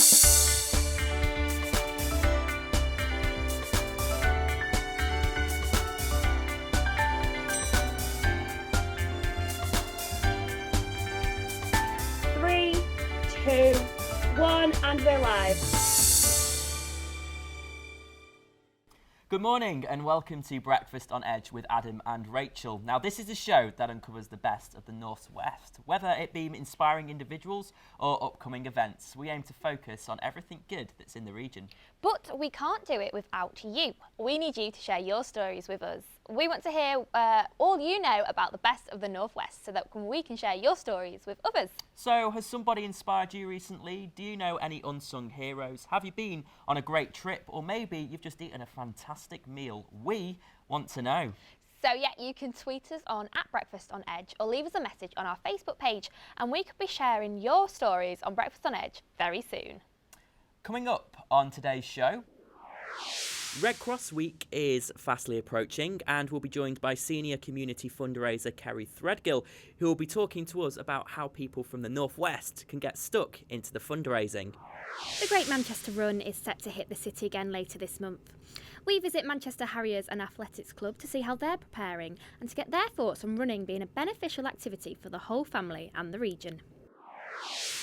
Three, two, one, and we're live. Good morning and welcome to Breakfast on Edge with Adam and Rachel. Now, this is a show that uncovers the best of the Northwest, whether it be inspiring individuals or upcoming events. We aim to focus on everything good that's in the region. But we can't do it without you. We need you to share your stories with us. We want to hear all you know about the best of the Northwest so that we can share your stories with others. So, has somebody inspired you recently? Do you know any unsung heroes? Have you been on a great trip? Or maybe you've just eaten a fantastic meal? We want to know. So yeah, you can tweet us on @BreakfastOnEdge or leave us a message on our Facebook page and we could be sharing your stories on Breakfast on Edge very soon. Coming up on today's show, Red Cross Week is fastly approaching and we'll be joined by senior community fundraiser Kerry Threadgill, who will be talking to us about how people from the Northwest can get stuck into the fundraising. The Great Manchester Run is set to hit the city again later this month. We visit Manchester Harriers and Athletics Club to see how they're preparing and to get their thoughts on running being a beneficial activity for the whole family and the region.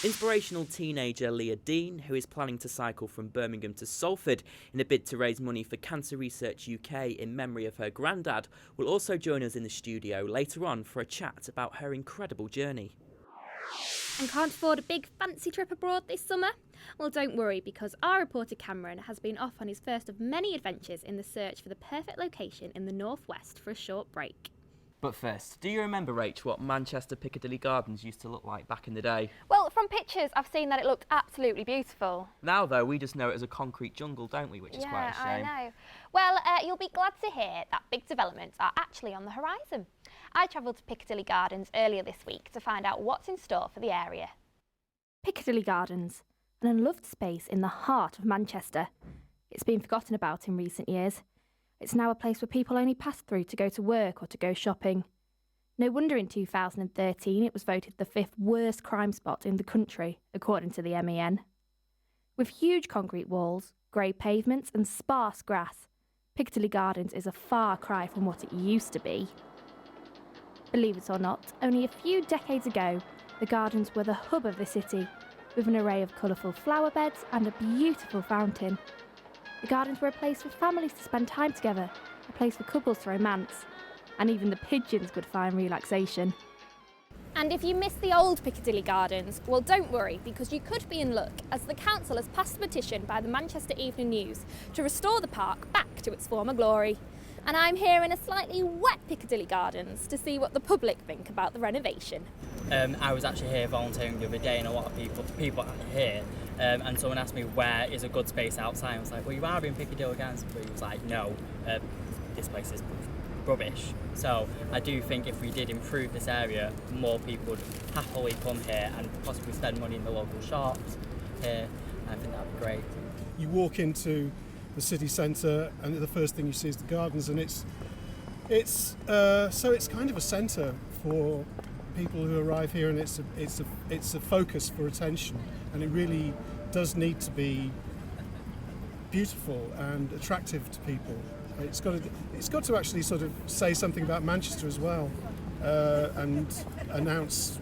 Inspirational teenager Leah Dean, who is planning to cycle from Birmingham to Salford in a bid to raise money for Cancer Research UK in memory of her granddad, will also join us in the studio later on for a chat about her incredible journey. And can't afford a big fancy trip abroad this summer? Well, don't worry, because our reporter Cameron has been off on his first of many adventures in the search for the perfect location in the Northwest for a short break. But first, do you remember, Rach, what Manchester Piccadilly Gardens used to look like back in the day? Well, from pictures I've seen that it looked absolutely beautiful. Now, though, we just know it as a concrete jungle, don't we? Which is quite a shame. Yeah, I know. Well, you'll be glad to hear that big developments are actually on the horizon. I travelled to Piccadilly Gardens earlier this week to find out what's in store for the area. Piccadilly Gardens, an unloved space in the heart of Manchester. It's been forgotten about in recent years. It's now a place where people only pass through to go to work or to go shopping. No wonder in 2013 it was voted the 5th worst crime spot in the country, according to the MEN. With huge concrete walls, grey pavements and sparse grass, Piccadilly Gardens is a far cry from what it used to be. Believe it or not, only a few decades ago, the gardens were the hub of the city, with an array of colourful flower beds and a beautiful fountain. The gardens were a place for families to spend time together, a place for couples to romance, and even the pigeons could find relaxation. And if you missed the old Piccadilly Gardens, well, don't worry, because you could be in luck, as the council has passed a petition by the Manchester Evening News to restore the park back to its former glory. And I'm here in a slightly wet Piccadilly Gardens to see what the public think about the renovation. I was actually here volunteering the other day, and a lot of people are here. And someone asked me where is a good space outside. I was like, well, you are in Piccadilly Gardens, but he was like, no, this place is rubbish. So I do think if we did improve this area, more people would happily come here and possibly spend money in the local shops here. I think that would be great. You walk into the city centre and the first thing you see is the gardens, and it's kind of a centre for people who arrive here, and it's a focus for attention, and it really does need to be beautiful and attractive to people. It's got to actually sort of say something about Manchester as well, and announce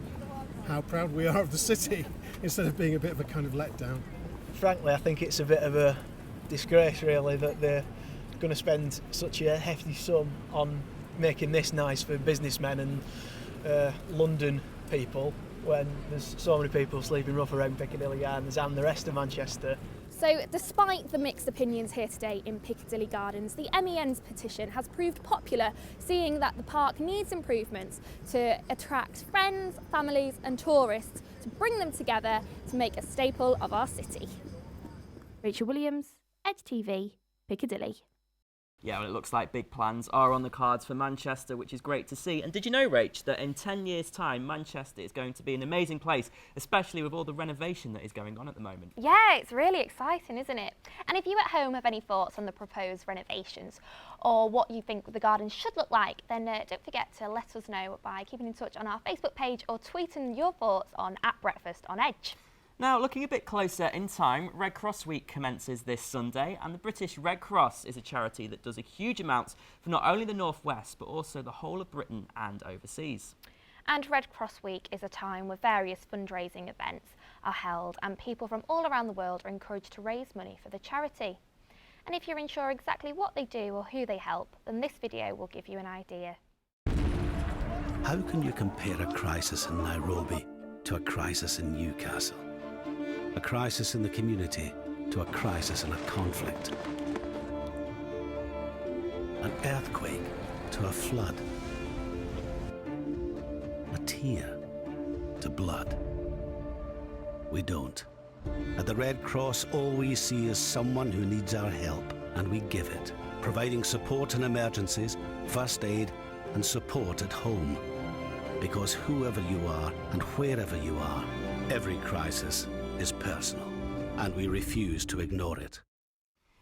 how proud we are of the city instead of being a bit of a kind of letdown. Frankly, I think it's a bit of a disgrace really that they're going to spend such a hefty sum on making this nice for businessmen and London people when there's so many people sleeping rough around Piccadilly Gardens and the rest of Manchester. So, despite the mixed opinions here today in Piccadilly Gardens, the MEN's petition has proved popular, seeing that the park needs improvements to attract friends, families and tourists, to bring them together to make a staple of our city. Rachel Williams, Edge TV, Piccadilly. Yeah, well, it looks like big plans are on the cards for Manchester, which is great to see. And did you know, Rach, that in 10 years' time, Manchester is going to be an amazing place, especially with all the renovation that is going on at the moment? Yeah, it's really exciting, isn't it? And if you at home have any thoughts on the proposed renovations or what you think the garden should look like, then don't forget to let us know by keeping in touch on our Facebook page or tweeting your thoughts on @BreakfastOnEdge. Now, looking a bit closer in time, Red Cross Week commences this Sunday, and the British Red Cross is a charity that does a huge amount for not only the North West, but also the whole of Britain and overseas. And Red Cross Week is a time where various fundraising events are held and people from all around the world are encouraged to raise money for the charity. And if you're unsure exactly what they do or who they help, then this video will give you an idea. How can you compare a crisis in Nairobi to a crisis in Newcastle? A crisis in the community to a crisis in a conflict? An earthquake to a flood? A tear to blood? We don't. At the Red Cross, all we see is someone who needs our help, and we give it, providing support in emergencies, first aid, and support at home. Because whoever you are and wherever you are, every crisis is personal, and we refuse to ignore it.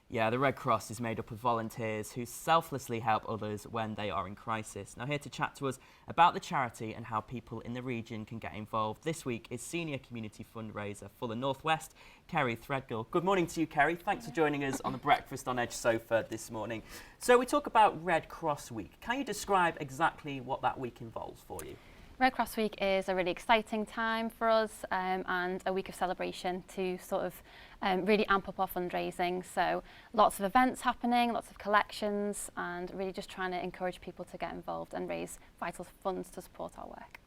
Yeah, the Red Cross is made up of volunteers who selflessly help others when they are in crisis. Now, here to chat to us about the charity and how people in the region can get involved this week is Senior Community Fundraiser for the North West, Kerry Threadgill. Good morning to you, Kerry. Thanks for joining us on the Breakfast on Edge sofa this morning. So we talk about Red Cross Week. Can you describe exactly what that week involves for you? Red Cross Week is a really exciting time for us and a week of celebration to sort of really amp up our fundraising. So lots of events happening, lots of collections, and really just trying to encourage people to get involved and raise vital funds to support our work.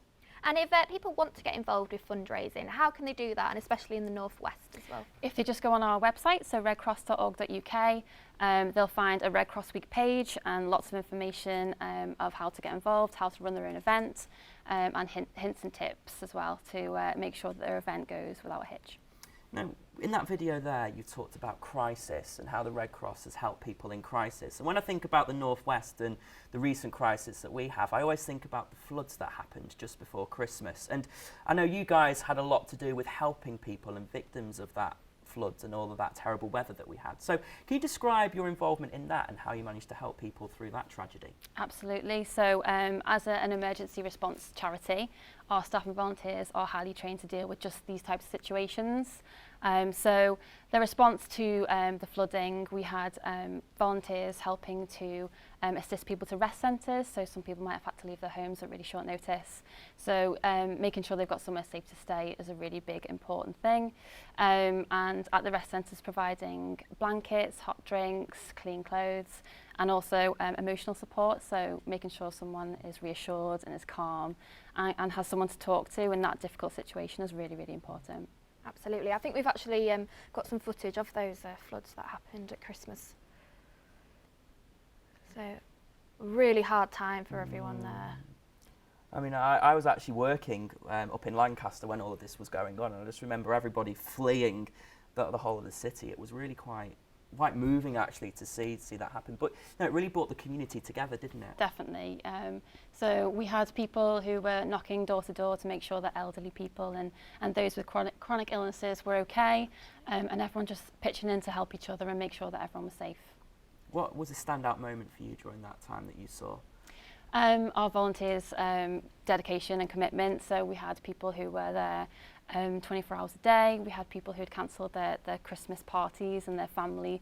And if people want to get involved with fundraising, how can they do that, and especially in the North West as well? If they just go on our website, so redcross.org.uk, they'll find a Red Cross Week page and lots of information of how to get involved, how to run their own event, and hints and tips as well to make sure that their event goes without a hitch. Now, in that video there, you talked about crisis and how the Red Cross has helped people in crisis. And when I think about the North West and the recent crisis that we have, I always think about the floods that happened just before Christmas. And I know you guys had a lot to do with helping people and victims of that floods and all of that terrible weather that we had. So can you describe your involvement in that and how you managed to help people through that tragedy? Absolutely. So as an emergency response charity, our staff and volunteers are highly trained to deal with just these types of situations. So the response to the flooding, we had volunteers helping to assist people to rest centres. So some people might have had to leave their homes at really short notice. So making sure they've got somewhere safe to stay is a really big, important thing. And at the rest centres, providing blankets, hot drinks, clean clothes, and also emotional support. So making sure someone is reassured and is calm and has someone to talk to in that difficult situation is really, really important. Absolutely. I think we've actually got some footage of those floods that happened at Christmas. So, really hard time for everyone there. I mean, I was actually working up in Lancaster when all of this was going on, and I just remember everybody fleeing the whole of the city. It was really quite moving actually to see that happen. But no, it really brought the community together, didn't it? Definitely. So we had people who were knocking door to door to make sure that elderly people and those with chronic illnesses were okay, and everyone just pitching in to help each other and make sure that everyone was safe. What was a standout moment for you during that time that you saw? Our volunteers' dedication and commitment. So we had people who were there 24 hours a day. We had people who had cancelled their Christmas parties and their family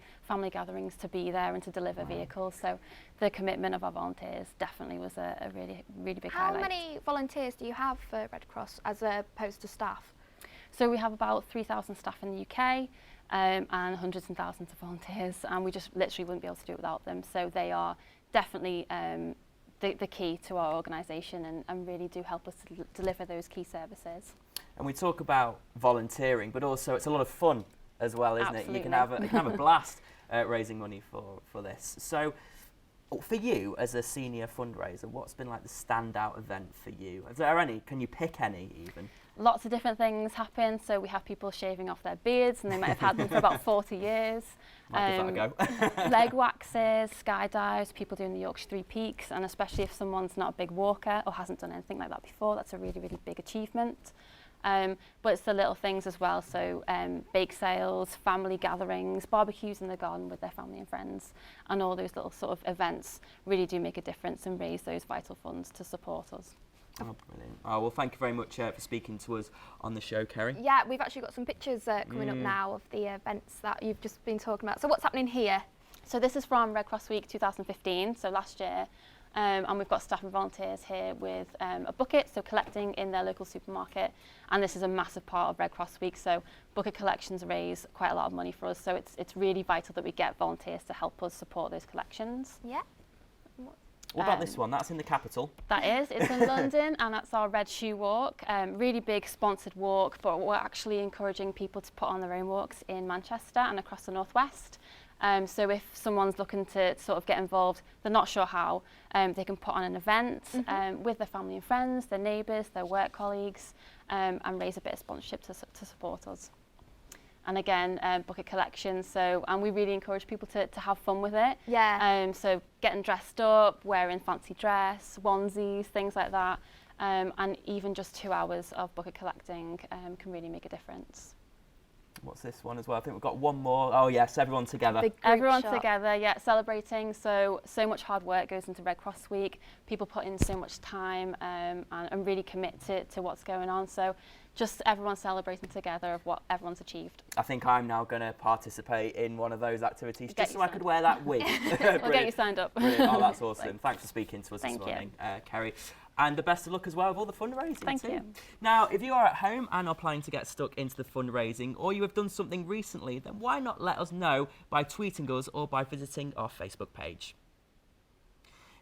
gatherings to be there and to deliver vehicles. So the commitment of our volunteers definitely was a really, really big highlight. How many volunteers do you have for Red Cross as opposed to staff? So we have about 3,000 staff in the UK and hundreds and thousands of volunteers, and we just literally wouldn't be able to do it without them. So they are definitely the key to our organisation and really do help us to deliver those key services. And we talk about volunteering, but also it's a lot of fun as well, isn't Absolutely. it? You can have a blast raising money for this. So for you as a senior fundraiser, what's been like the standout event for you? Is there any? Can you pick any even? Lots of different things happen. So we have people shaving off their beards and they might have had them for about 40 years. Might give that a go. Leg waxes, skydives, people doing the Yorkshire Three Peaks, and especially if someone's not a big walker or hasn't done anything like that before, that's a really, really big achievement. But it's the little things as well, so bake sales, family gatherings, barbecues in the garden with their family and friends, and all those little sort of events really do make a difference and raise those vital funds to support us. Oh, brilliant. Oh, well, thank you very much for speaking to us on the show, Kerry. Yeah, we've actually got some pictures coming up now of the events that you've just been talking about. So what's happening here? So this is from Red Cross Week 2015, so last year. And we've got staff and volunteers here with a bucket, so collecting in their local supermarket. And this is a massive part of Red Cross Week, so bucket collections raise quite a lot of money for us. So it's really vital that we get volunteers to help us support those collections. Yeah. What about this one? That's in the capital. That is. It's in London, and that's our Red Shoe Walk. Really big sponsored walk, but we're actually encouraging people to put on their own walks in Manchester and across the northwest. So if someone's looking to sort of get involved, they're not sure how, they can put on an event with their family and friends, their neighbours, their work colleagues, and raise a bit of sponsorship to support us. And again, bucket collection, and we really encourage people to have fun with it. Yeah. So getting dressed up, wearing fancy dress, onesies, things like that, and even just 2 hours of bucket collecting can really make a difference. What's this one as well? I think we've got one more. Oh yes, everyone together. Everyone together, yeah, celebrating. So much hard work goes into Red Cross Week. People put in so much time and really commit to what's going on. So just everyone celebrating together of what everyone's achieved. I think I'm now going to participate in one of those activities just so I could wear that wig. We'll get you signed up. Brilliant. Oh, that's awesome. Thanks for speaking to us this morning, Kerry. And the best of luck as well with all the fundraising. Thank you. Now, if you are at home and are planning to get stuck into the fundraising, or you have done something recently, then why not let us know by tweeting us or by visiting our Facebook page.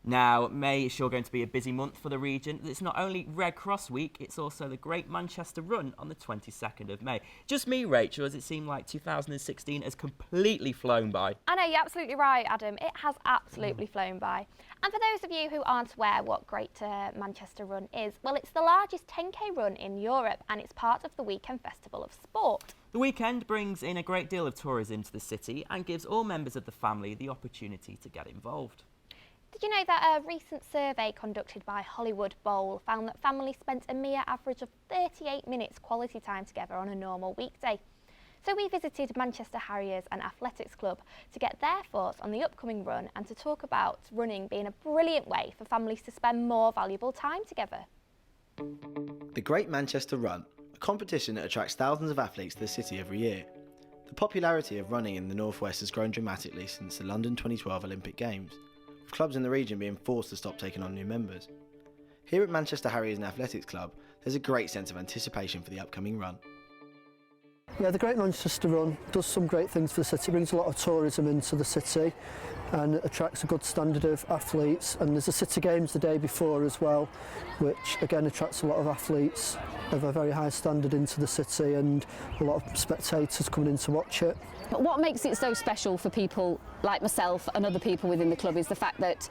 Now, May is sure going to be a busy month for the region. It's not only Red Cross Week, it's also the Great Manchester Run on the 22nd of May. Just me, Rachel, as it seemed like 2016 has completely flown by. I know, you're absolutely right, Adam. It has absolutely flown by. And for those of you who aren't aware what Great Manchester Run is, well, it's the largest 10k run in Europe, and it's part of the Weekend Festival of Sport. The weekend brings in a great deal of tourism to the city and gives all members of the family the opportunity to get involved. Did you know that a recent survey conducted by Hollywood Bowl found that families spent a mere average of 38 minutes quality time together on a normal weekday? So we visited Manchester Harriers and Athletics Club to get their thoughts on the upcoming run and to talk about running being a brilliant way for families to spend more valuable time together. The Great Manchester Run, a competition that attracts thousands of athletes to the city every year. The popularity of running in the northwest has grown dramatically since the London 2012 Olympic Games, with clubs in the region being forced to stop taking on new members. Here at Manchester Harriers and Athletics Club, there's a great sense of anticipation for the upcoming run. Yeah, the Great Manchester Run does some great things for the city. It brings a lot of tourism into the city and attracts a good standard of athletes, and there's the City Games the day before as well, which again attracts a lot of athletes of a very high standard into the city and a lot of spectators coming in to watch it. But what makes it so special for people like myself and other people within the club is the fact that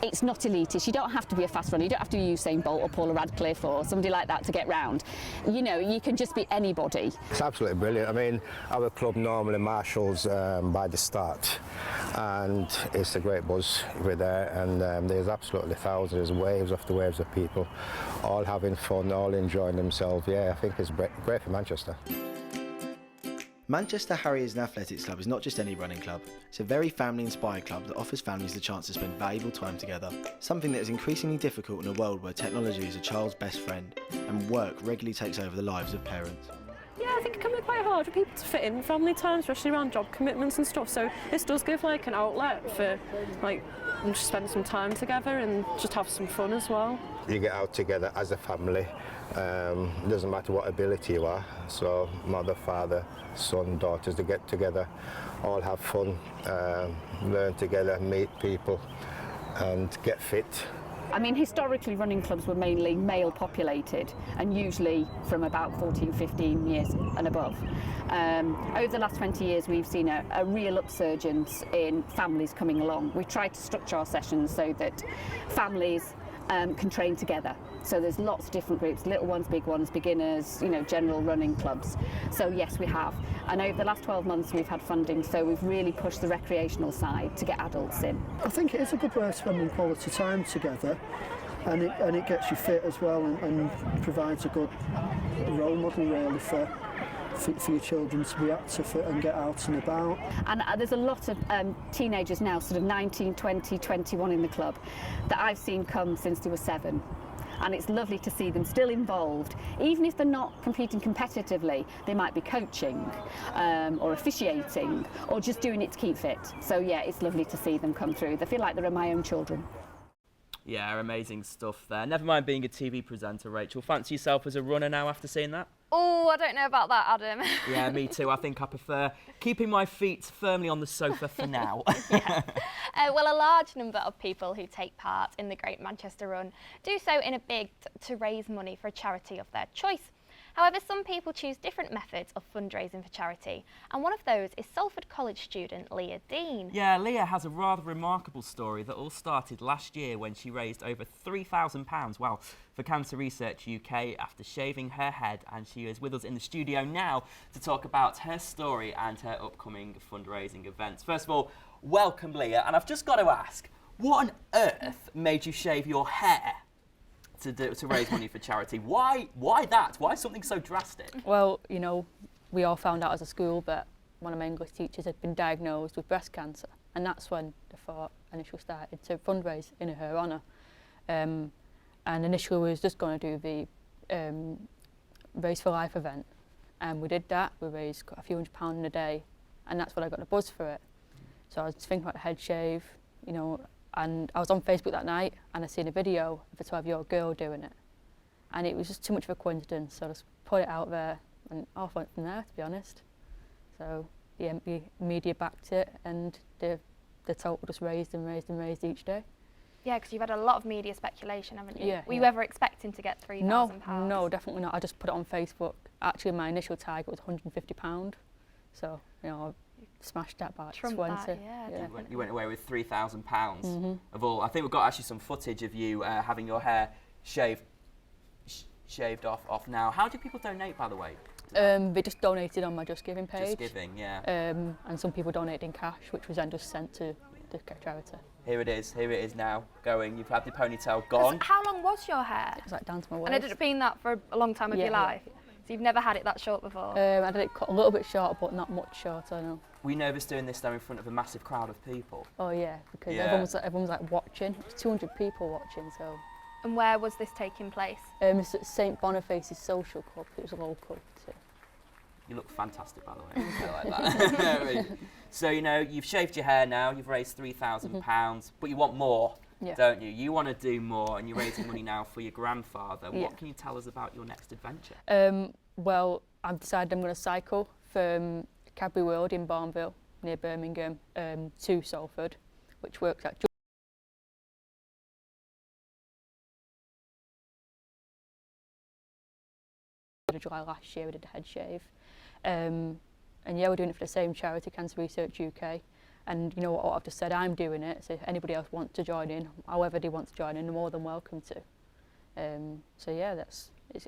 it's not elitist. You don't have to be a fast runner, you don't have to be Usain Bolt or Paula Radcliffe or somebody like that to get round. You know, you can just be anybody. It's absolutely brilliant. I mean, our club normally marshals by the start, and it's a great buzz with there, and there's absolutely thousands, waves after waves of people, all having fun, all enjoying themselves. Yeah, I think it's great for Manchester. Manchester Harriers and Athletics Club is not just any running club, it's a very family-inspired club that offers families the chance to spend valuable time together, something that is increasingly difficult in a world where technology is a child's best friend and work regularly takes over the lives of parents. Yeah, I think it can be quite hard for people to fit in family time, especially around job commitments and stuff, so this does give like an outlet for like them to spend some time together and just have some fun as well. You get out together as a family, it doesn't matter what ability you are, so mother, father, son, daughters, they get together, all have fun, learn together, meet people and get fit. I mean, historically running clubs were mainly male populated and usually from about 14, 15 years and above. Over the last 20 years we've seen a real upsurgence in families coming along. We tried to structure our sessions so that families can train together. So there's lots of different groups, little ones, big ones, beginners, you know, general running clubs. So yes, we have. And over the last 12 months we've had funding, so we've really pushed the recreational side to get adults in. I think it is a good way of spending quality time together, and it gets you fit as well and provides a good role model really for your children to be active and get out and about. And there's a lot of teenagers now, sort of 19, 20, 21 in the club, that I've seen come since they were 7. and it's lovely to see them still involved. Even if they're not competing competitively, they might be coaching or officiating or just doing it to keep fit. So yeah, it's lovely to see them come through. They feel like they're my own children. Yeah, amazing stuff there. Never mind being a TV presenter, Rachel. Fancy yourself as a runner now after seeing that? Oh, I don't know about that, Adam. Yeah, me too. I think I prefer keeping my feet firmly on the sofa for now. Well, a large number of people who take part in the Great Manchester Run do so in a bid to raise money for a charity of their choice. However, some people choose different methods of fundraising for charity, and one of those is Salford College student Leah Dean. Yeah, Leah has a rather remarkable story that all started last year when she raised over £3,000, wow, for Cancer Research UK after shaving her head, and she is with us in the studio now to talk about her story and her upcoming fundraising events. First of all, welcome, Leah, and I've just got to ask, what on earth made you shave your hair to raise money for charity? Why that? Why something so drastic? Well, you know, we all found out as a school that one of my English teachers had been diagnosed with breast cancer, and that's when the thought initially started to fundraise in her honour. And initially we was just going to do the Race for Life event, and we did that. We raised a few £100 in a day, and that's when I got the buzz for it. So I was thinking about the head shave, you know, and I was on Facebook that night and I seen a video of a 12-year-old girl doing it, and it was just too much of a coincidence, so I just put it out there and off went from there, to be honest. So the media backed it, and the total just raised and raised and raised each day. Yeah, because you've had a lot of media speculation, haven't you? Yeah. Were you ever expecting to get £3,000? No, definitely not. I just put it on Facebook. Actually, my initial target was £150, so you know, smashed that by 20. That, yeah. You went away with £3,000 of all. I think we've got actually some footage of you having your hair shaved off now. How do people donate, by the way? They just donated on my Just Giving page. Just Giving, yeah. And some people donated in cash, which was then just sent to the charity. Here it is now, going. You've had the ponytail gone. How long was your hair? It was like down to my waist. And it had been that for a long time of your life? Yeah. So you've never had it that short before? I did it cut a little bit short, but not much shorter, no. Were you nervous doing this though in front of a massive crowd of people? Oh yeah, because everyone's like watching. There's 200 people watching, so. And where was this taking place? It's at St Boniface's Social Club. It was a local too. You look fantastic, by the way. I like that. So you know you've shaved your hair now. You've raised £3,000, but you want more, don't you? You want to do more, and you're raising money now for your grandfather. Yeah. What can you tell us about your next adventure? Well, I've decided I'm going to cycle from Cadbury World in Barnville, near Birmingham, to Salford, which works at July last year. We did a head shave, and yeah, we're doing it for the same charity, Cancer Research UK. And you know what I've just said, I'm doing it, so if anybody else wants to join in, however they want to join in, they're more than welcome to. So yeah,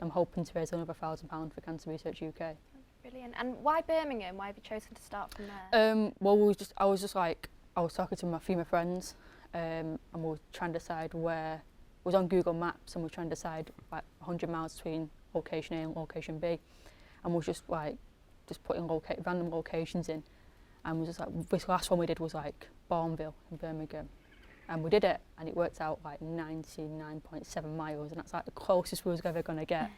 I'm hoping to raise another £1,000 for Cancer Research UK. Brilliant. And why Birmingham? Why have you chosen to start from there? Well, I was talking to a few of my friends, and we were trying to decide where. It was on Google Maps, and we were trying to decide like 100 miles between location A and location B, and we were just putting random locations in, and was just like, this last one we did was like Barnville in Birmingham, and we did it, and it worked out like 99.7 miles, and that's like the closest we was ever going to get.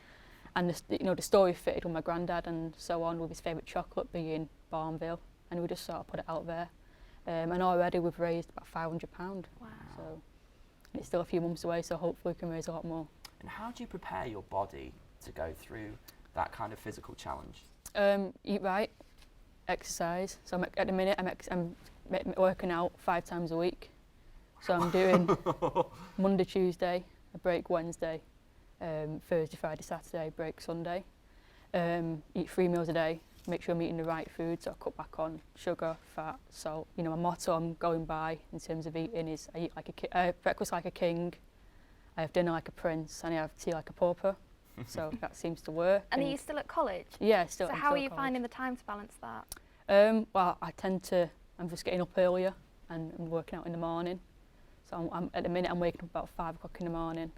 And the story fitted with my granddad and so on, with his favourite chocolate being Barnville, and we just sort of put it out there. And already we've raised about £500. Wow. So it's still a few months away, so hopefully we can raise a lot more. And how do you prepare your body to go through that kind of physical challenge? Eat right, exercise. So at the minute I'm working out 5 times a week. So I'm doing Monday, Tuesday, a break Wednesday, Thursday, Friday, Saturday, break Sunday. Eat 3 meals a day, make sure I'm eating the right food, so I cut back on sugar, fat, salt. You know, my motto I'm going by in terms of eating is I eat breakfast like a king, I have dinner like a prince, and I have tea like a pauper. So that seems to work. And are you still at college? Yeah, still. So how are you finding the time to balance that? Well, I'm just getting up earlier and I'm working out in the morning. So at the minute I'm waking up about 5 o'clock in the morning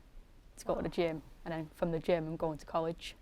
to go to the gym, and then from the gym I'm going to college.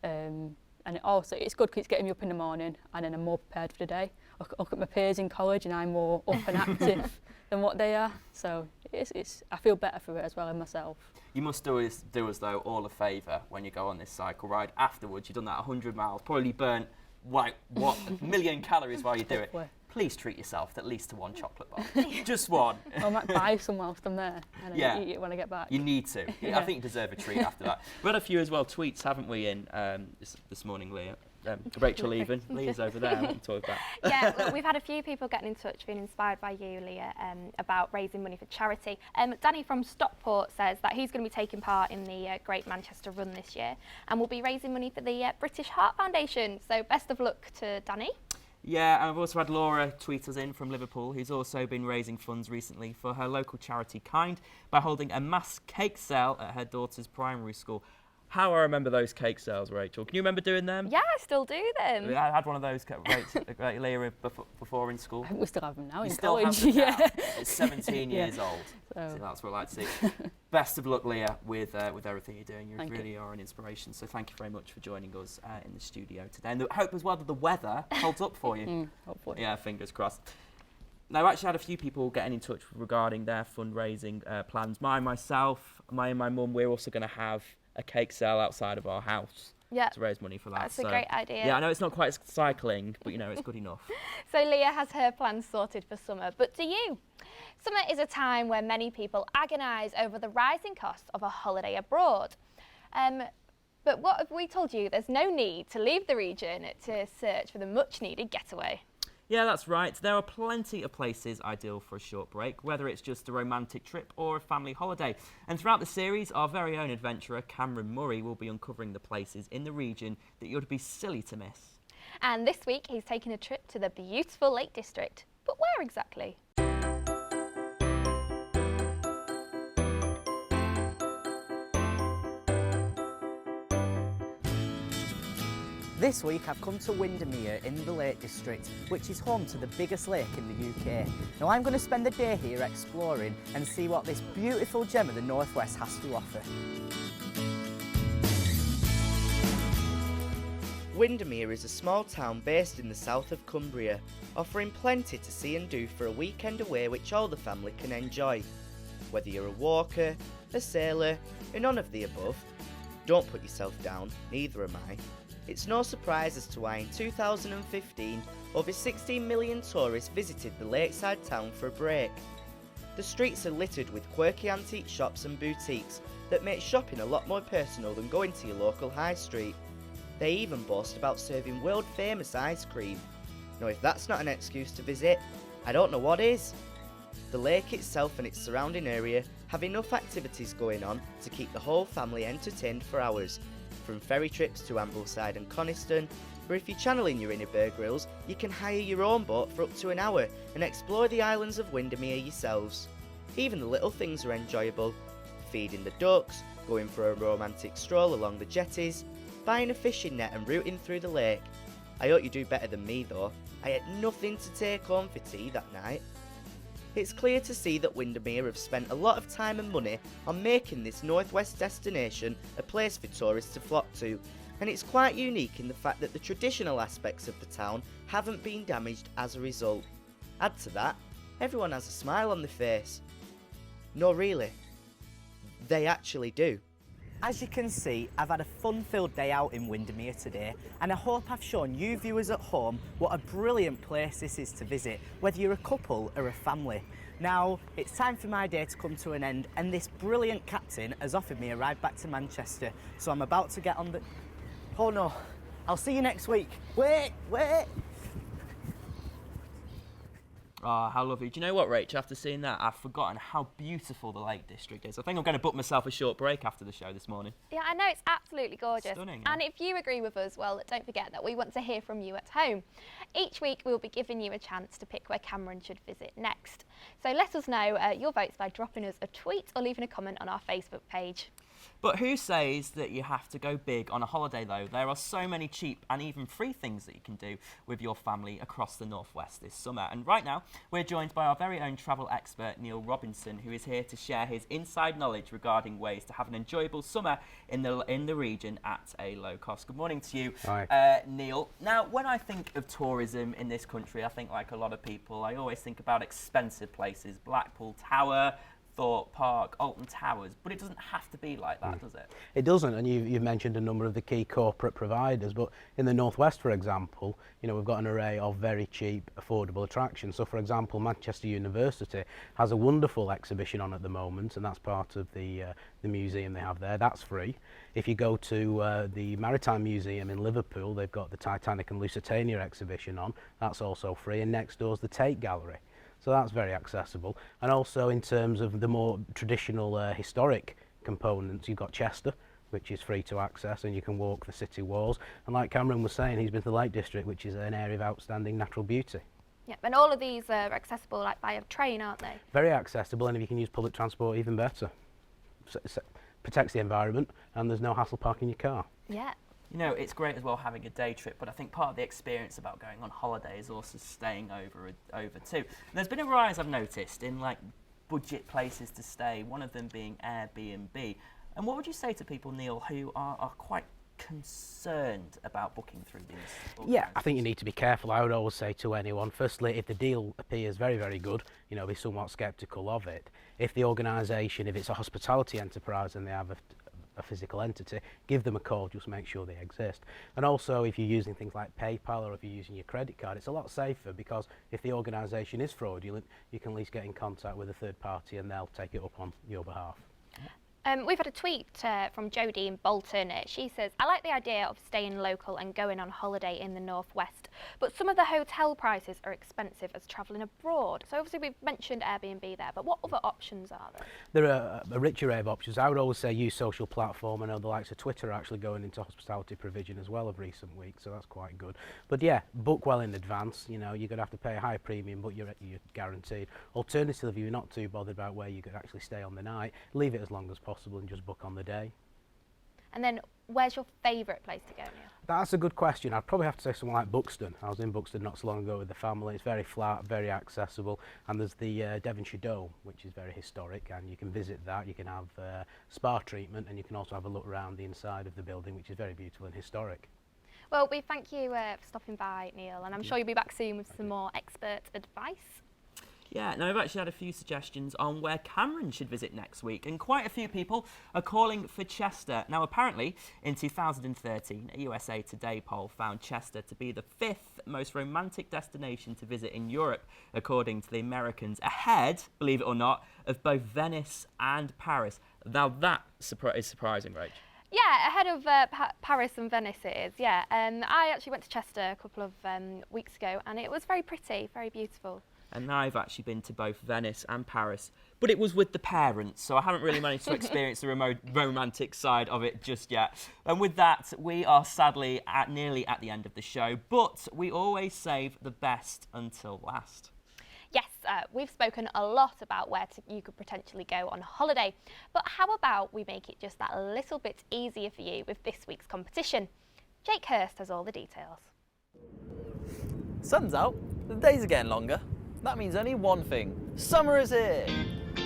And it's good because it's getting me up in the morning, and then I'm more prepared for the day. I look at my peers in college and I'm more up and active than what they are. So I feel better for it as well in myself. You must do us though all a favour when you go on this cycle ride. Afterwards, you've done that 100 miles, probably burnt what a million calories while you do it. Please treat yourself at least to one chocolate bar. Just one. I might buy some whilst I'm there and Yeah. eat it when I get back. You need to. Yeah. I think you deserve a treat after that. We had a few as well tweets, haven't we, in this morning, Leah? Rachel even. Leah's over there. I want to talk about. Yeah, we've had a few people getting in touch, being inspired by you, Leah, about raising money for charity. Danny from Stockport says that he's going to be taking part in the Great Manchester Run this year and will be raising money for the British Heart Foundation. So best of luck to Danny. Yeah, and I've also had Laura tweet us in from Liverpool, who's also been raising funds recently for her local charity Kind by holding a mass cake sale at her daughter's primary school. How I remember those cake sales, Rachel. Can you remember doing them? Yeah, I still do them. I had one of those, Leah, before in school. I think we still have them now you in still college. Have them Yeah. now. It's 17 years old. So that's what I like to see. Best of luck, Leah, with everything you're doing. You really are an inspiration. So thank you very much for joining us in the studio today. And I hope as well that the weather holds up for you. Hopefully. Yeah, fingers crossed. Now, I actually had a few people getting in touch regarding their fundraising plans. Myself, and my mum, we're also going to have a cake sale outside of our house to raise money for that. That's a great idea. Yeah, I know it's not quite as cycling, but it's good enough. So Leah has her plans sorted for summer, but do you? Summer is a time where many people agonise over the rising costs of a holiday abroad. But what have we told you? There's no need to leave the region to search for the much needed getaway. Yeah, that's right. There are plenty of places ideal for a short break, whether it's just a romantic trip or a family holiday. And throughout the series, our very own adventurer Cameron Murray will be uncovering the places in the region that you'd be silly to miss. And this week he's taking a trip to the beautiful Lake District. But where exactly? This week I've come to Windermere in the Lake District, which is home to the biggest lake in the UK. Now I'm going to spend the day here exploring and see what this beautiful gem of the Northwest has to offer. Windermere is a small town based in the south of Cumbria, offering plenty to see and do for a weekend away which all the family can enjoy. Whether you're a walker, a sailor, or none of the above, don't put yourself down, neither am I. It's no surprise as to why in 2015 over 16 million tourists visited the lakeside town for a break. The streets are littered with quirky antique shops and boutiques that make shopping a lot more personal than going to your local high street. They even boast about serving world famous ice cream. Now if that's not an excuse to visit, I don't know what is. The lake itself and its surrounding area have enough activities going on to keep the whole family entertained for hours. From ferry trips to Ambleside and Coniston, or if you're channeling your inner Bear Grylls, you can hire your own boat for up to an hour and explore the islands of Windermere yourselves. Even the little things are enjoyable. Feeding the ducks, going for a romantic stroll along the jetties, buying a fishing net and rooting through the lake. I hope you do better than me though. I had nothing to take home for tea that night. It's clear to see that Windermere have spent a lot of time and money on making this northwest destination a place for tourists to flock to, and it's quite unique in the fact that the traditional aspects of the town haven't been damaged as a result. Add to that, everyone has a smile on their face. No, really, they actually do. As you can see, I've had a fun-filled day out in Windermere today, and I hope I've shown you viewers at home what a brilliant place this is to visit, whether you're a couple or a family. Now, it's time for my day to come to an end, and this brilliant captain has offered me a ride back to Manchester, so I'm about to get on the... Oh no, I'll see you next week. Wait! Oh, how lovely. Do you know what, Rach? After seeing that, I've forgotten how beautiful the Lake District is. I think I'm going to book myself a short break after the show this morning. Yeah, I know, it's absolutely gorgeous. Stunning. And if you agree with us, well, don't forget that we want to hear from you at home. Each week we'll be giving you a chance to pick where Cameron should visit next. So let us know your votes by dropping us a tweet or leaving a comment on our Facebook page. But who says that you have to go big on a holiday though? There are so many cheap and even free things that you can do with your family across the Northwest this summer. And right now, we're joined by our very own travel expert, Neil Robinson, who is here to share his inside knowledge regarding ways to have an enjoyable summer in the region at a low cost. Good morning to you, Neil. Now, when I think of tourism in this country, I think like a lot of people, I always think about expensive places, Blackpool Tower, Thorpe Park, Alton Towers, but it doesn't have to be like that, does it? It doesn't, and you've mentioned a number of the key corporate providers, but in the Northwest, for example, you know, we've got an array of very cheap, affordable attractions. So, for example, Manchester University has a wonderful exhibition on at the moment, and that's part of the museum they have there. That's free. If you go to the Maritime Museum in Liverpool, they've got the Titanic and Lusitania exhibition on. That's also free, and next door's the Tate Gallery. So that's very accessible. And also in terms of the more traditional historic components, you've got Chester, which is free to access, and you can walk the city walls. And like Cameron was saying, he's been to the Lake District, which is an area of outstanding natural beauty. Yep, and all of these are accessible like via train, aren't they? Very accessible, and if you can use public transport, even better. Protects the environment, and there's no hassle parking your car. Yeah. You know, it's great as well having a day trip, but I think part of the experience about going on holiday is also staying over too. And there's been a rise, I've noticed, in like budget places to stay, one of them being Airbnb. And what would you say to people, Neil, who are quite concerned about booking through these? Yeah, I think you need to be careful. I would always say to anyone, firstly, if the deal appears very, very good, you know, be somewhat sceptical of it. If the organisation, if it's a hospitality enterprise and they have a physical entity, give them a call, just make sure they exist. And also, if you're using things like PayPal or if you're using your credit card, it's a lot safer, because if the organisation is fraudulent, you can at least get in contact with a third party and they'll take it up on your behalf. We've had a tweet from Jodie in Bolton. She says, I like the idea of staying local and going on holiday in the Northwest, but some of the hotel prices are expensive as travelling abroad. So obviously we've mentioned Airbnb there, but what other options are there? There are a rich array of options. I would always say use social platform. I know the likes of Twitter are actually going into hospitality provision as well of recent weeks, so that's quite good. But yeah, book well in advance. You know, you're going to have to pay a high premium, but you're guaranteed. Alternatively, if you're not too bothered about where you could actually stay on the night, leave it as long as possible and just book on the day. And then, where's your favourite place to go, Neil? That's a good question. I'd probably have to say somewhere like Buxton. I was in Buxton not so long ago with the family. It's very flat, very accessible, and there's the Devonshire Dome, which is very historic, and you can visit that. You can have spa treatment, and you can also have a look around the inside of the building, which is very beautiful and historic. Well, we thank you for stopping by, Neil, and I'm sure you'll be back soon with some more expert advice. Yeah, now I've actually had a few suggestions on where Cameron should visit next week, and quite a few people are calling for Chester. Now, apparently, in 2013, a USA Today poll found Chester to be the 5th most romantic destination to visit in Europe, according to the Americans, ahead, believe it or not, of both Venice and Paris. Now, that is surprising, Rach. Yeah, ahead of Paris and Venice it is, yeah. I actually went to Chester a couple of weeks ago, and it was very pretty, very beautiful. And I've actually been to both Venice and Paris, but it was with the parents, so I haven't really managed to experience the romantic side of it just yet. And with that, we are sadly nearly at the end of the show, but we always save the best until last. Yes, we've spoken a lot about where you could potentially go on holiday, but how about we make it just that little bit easier for you with this week's competition? Jake Hurst has all the details. Sun's out, the days are getting longer. That means only one thing: summer is here!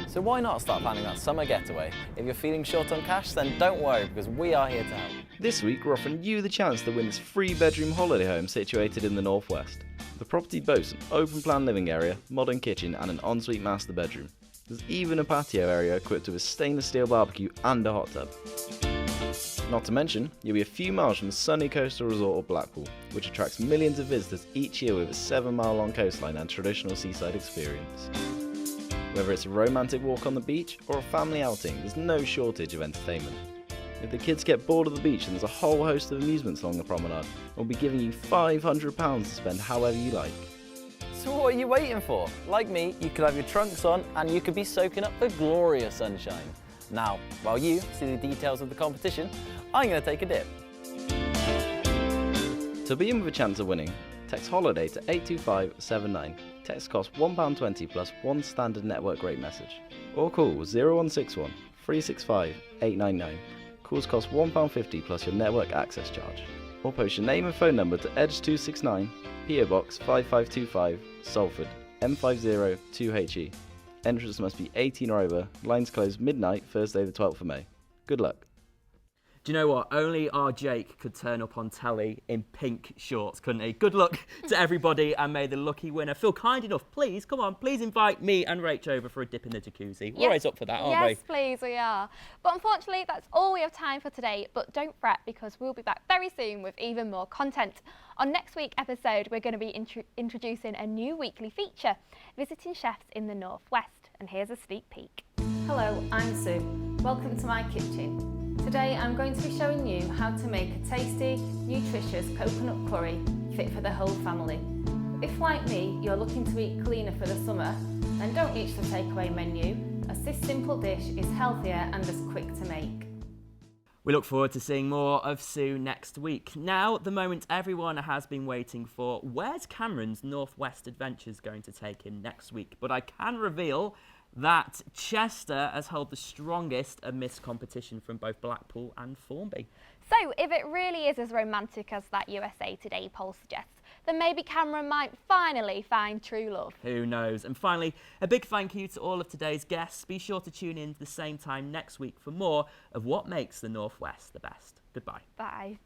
So why not start planning that summer getaway? If you're feeling short on cash, then don't worry, because we are here to help. This week we're offering you the chance to win this 3-bedroom holiday home situated in the Northwest. The property boasts an open plan living area, modern kitchen and an ensuite master bedroom. There's even a patio area equipped with a stainless steel barbecue and a hot tub. Not to mention, you'll be a few miles from the sunny coastal resort of Blackpool, which attracts millions of visitors each year with a 7-mile-long coastline and traditional seaside experience. Whether it's a romantic walk on the beach or a family outing, there's no shortage of entertainment. If the kids get bored of the beach, then there's a whole host of amusements along the promenade, and we'll be giving you £500 to spend however you like. So what are you waiting for? Like me, you could have your trunks on and you could be soaking up the glorious sunshine. Now, while you see the details of the competition, I'm going to take a dip. To be in with a chance of winning, text HOLIDAY to 82579. Text costs £1.20 plus one standard network rate message. Or call 0161 365 899. Calls cost £1.50 plus your network access charge. Or post your name and phone number to EDGE269, PO Box 5525, Salford, M502HE. Entrance must be 18 or over. Lines close midnight, Thursday the 12th of May. Good luck. Do you know what? Only our Jake could turn up on telly in pink shorts, couldn't he? Good luck to everybody, and may the lucky winner feel kind enough, please, come on, please invite me and Rach over for a dip in the jacuzzi. We're always up for that, aren't we? Yes, please, we are. But unfortunately, that's all we have time for today. But don't fret, because we'll be back very soon with even more content. On next week's episode, we're going to be introducing a new weekly feature, visiting chefs in the Northwest. And here's a sneak peek. Hello, I'm Sue. Welcome to my kitchen. Today I'm going to be showing you how to make a tasty, nutritious coconut curry fit for the whole family. If, like me, you're looking to eat cleaner for the summer, then don't reach the takeaway menu, as this simple dish is healthier and as quick to make. We look forward to seeing more of Sue next week. Now, the moment everyone has been waiting for, where's Cameron's Northwest Adventures going to take him next week? But I can reveal that Chester has held the strongest amidst competition from both Blackpool and Formby. So, if it really is as romantic as that USA Today poll suggests, then maybe Cameron might finally find true love. Who knows? And finally, a big thank you to all of today's guests. Be sure to tune in the same time next week for more of what makes the Northwest the best. Goodbye. Bye.